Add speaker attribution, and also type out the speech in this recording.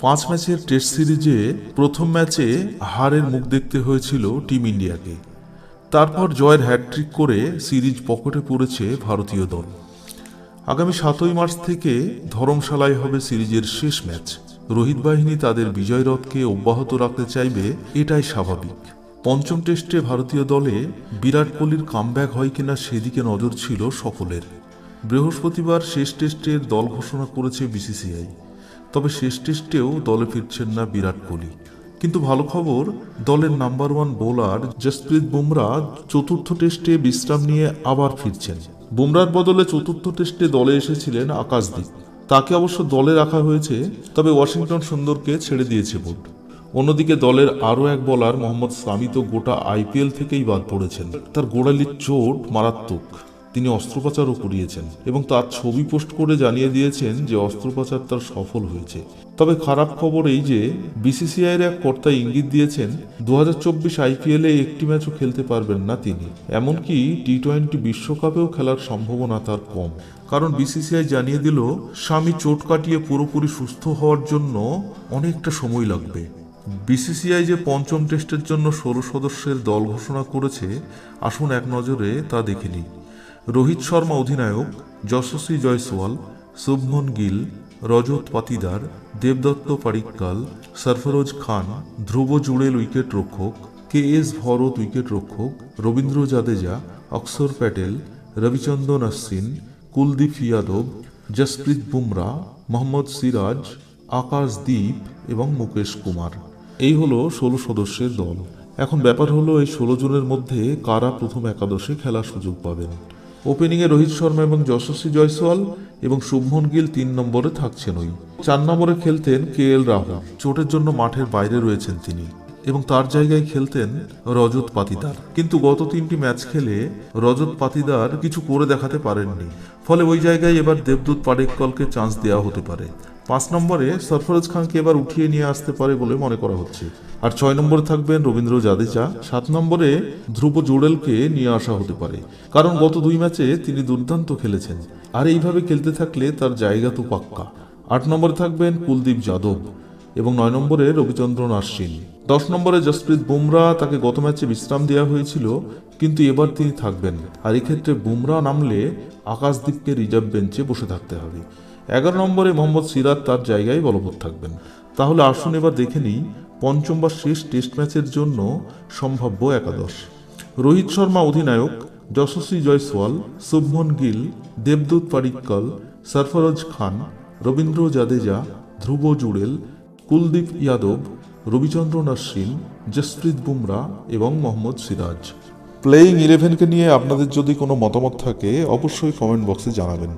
Speaker 1: 5 ম্যাচের টেস্ট সিরিজে প্রথম ম্যাচে হারের মুখ দেখতে হয়েছিল টিম ইন্ডিয়াকে। তারপর জয়ের হ্যাটট্রিক করে সিরিজ পকেটে পড়েছে ভারতীয় দল। আগামী 7ই মার্চ থেকে ধরমশালায় হবে সিরিজের শেষ ম্যাচ। রোহিত বাহিনী তাদের বিজয়রথকে অব্যাহত রাখতে চাইবে, এটাই স্বাভাবিক। পঞ্চম টেস্টে ভারতীয় দলে বিরাট কোহলির কামব্যাক হয় কিনা সেদিকে নজর ছিল সকলের। বৃহস্পতিবার শেষ টেস্টের দল ঘোষণা করেছে বিসিসিআই। তবে শেষ টেস্টেও দলে ফিরছেন না বিরাট কোহলি। কিন্তু ভালো খবর, দলের নাম্বার 1 বোলার জসপ্রীত বুমরা চতুর্থ টেস্টে বিশ্রাম নিয়ে আবার ফিরছেন। বুমরার বদলে চতুর্থ টেস্টে দলে এসেছিলেন আকাশদীপ। তাকে অবশ্য দলে রাখা হয়েছে, তবে ওয়াশিংটন সুন্দরকে ছেড়ে দিয়েছে বোর্ড। অন্যদিকে দলের আরও এক বোলার মোহাম্মদ সামি তো গোটা আইপিএল থেকেই বাদ পড়েছেন। তার গোড়ালির চোট মারাত্মক। তিনি অস্ত্রোপচারও করিয়েছেন এবং তার ছবি পোস্ট করে জানিয়ে দিয়েছেন যে অস্ত্রোপচার তার সফল হয়েছে। তবে খারাপ খবর এই যে বিসিসিআইয়ের এক কর্তা ইঙ্গিত দিয়েছেন 2024 আইপিএলে একটি ম্যাচও খেলতে পারবেন না তিনি। এমনকি টি-20 বিশ্বকাপেও খেলার সম্ভাবনা তার কম। কারণ বিসিসিআই জানিয়ে দিল স্বামী চোট কাটিয়ে পুরোপুরি সুস্থ হওয়ার জন্য অনেকটা সময় লাগবে। বিসিসিআই যে পঞ্চম টেস্টের জন্য 16 সদস্যের দল ঘোষণা করেছে, আসুন এক নজরে তা দেখে নিই। রোহিত শর্মা অধিনায়ক, যশস্বী জয়সওয়াল, শুভমন গিল, রজত পাতিদার, দেবদত্ত পাডিক্কাল, সরফরোজ খান, ধ্রুব জুড়েল উইকেট রক্ষক, কে.এস. ভরত উইকেট রক্ষক, রবীন্দ্র জাদেজা, অক্ষর প্যাটেল, রবিচন্দ্রন অশ্বিন, কুলদীপ যাদব, জসপ্রীত বুমরা, মোহাম্মদ সিরাজ, আকাশদীপ এবং মুকেশ কুমার। এই হলো 16 সদস্যের দল। এখন ব্যাপার হলো এই 16 জনের মধ্যে কারা প্রথম একাদশে খেলার সুযোগ পাবেন। ওপেনিংয়ে রোহিত শর্মা এবং যশস্বী জয়সওয়াল এবং শুভমন গিল 3 নম্বরে থাকছেনই। 4 নম্বরে খেলতেন কে.এল. রাহুল। চোটের জন্য মাঠের বাইরে রয়েছেন তিনি এবং তার জায়গায় খেলতেন রজত পাতিদার। কিন্তু গত 3টি ম্যাচ খেলে রজত পাতিদার কিছু করে দেখাতে পারেননি। ফলে ওই জায়গায় এবার দেবদূত পাডিক্কালকে চান্স দেওয়া হতে পারে। 5 নম্বরে সরফরোজ খানকে এবার উঠিয়ে নিয়ে আসতে পারে বলে মনে করা হচ্ছে। আর 6 নম্বরে থাকবেন রবীন্দ্র জাদেজা। 7 নম্বরে ধ্রুব জুড়েলকে নিয়ে আসা হতে পারে, কারণ গত 2 ম্যাচে তিনি দুর্দান্ত খেলেছেন। আর এইভাবে খেলতে থাকলে তার জায়গা তো পাক্কা। 8 নম্বরে থাকবেন কুলদীপ যাদব এবং 9 নম্বরে রবিচন্দ্রন অশ্বিন। 10 নম্বরে জসপ্রীত বুমরা। তাকে গত ম্যাচে বিশ্রাম দেওয়া হয়েছিল, কিন্তু এবার তিনি থাকবেন। আর এক্ষেত্রে বুমরা নামলে আকাশদীপকে রিজার্ভ বেঞ্চে বসে থাকতে হবে। 11 নম্বরে মোহাম্মদ সিরাজ তার জায়গায় বলবৎ থাকবেন। তাহলে আসুন এবার দেখে নিই পঞ্চম বা শেষ টেস্ট ম্যাচের জন্য সম্ভাব্য একাদশ। রোহিত শর্মা অধিনায়ক, যশস্বী জয়সওয়াল, শুভমন গিল, দেবদূত পাডিক্কাল, সরফরোজ খান, রবীন্দ্র জাদেজা, ধ্রুব জুড়েল, কুলদীপ যাদব, রবিচন্দ্রন অশ্বিন, জসপ্রীত বুমরা এবং মোহাম্মদ সিরাজ। প্লেয়িং 11কে নিয়ে আপনাদের যদি কোনো মতামত থাকে অবশ্যই কমেন্ট বক্সে জানাবেন।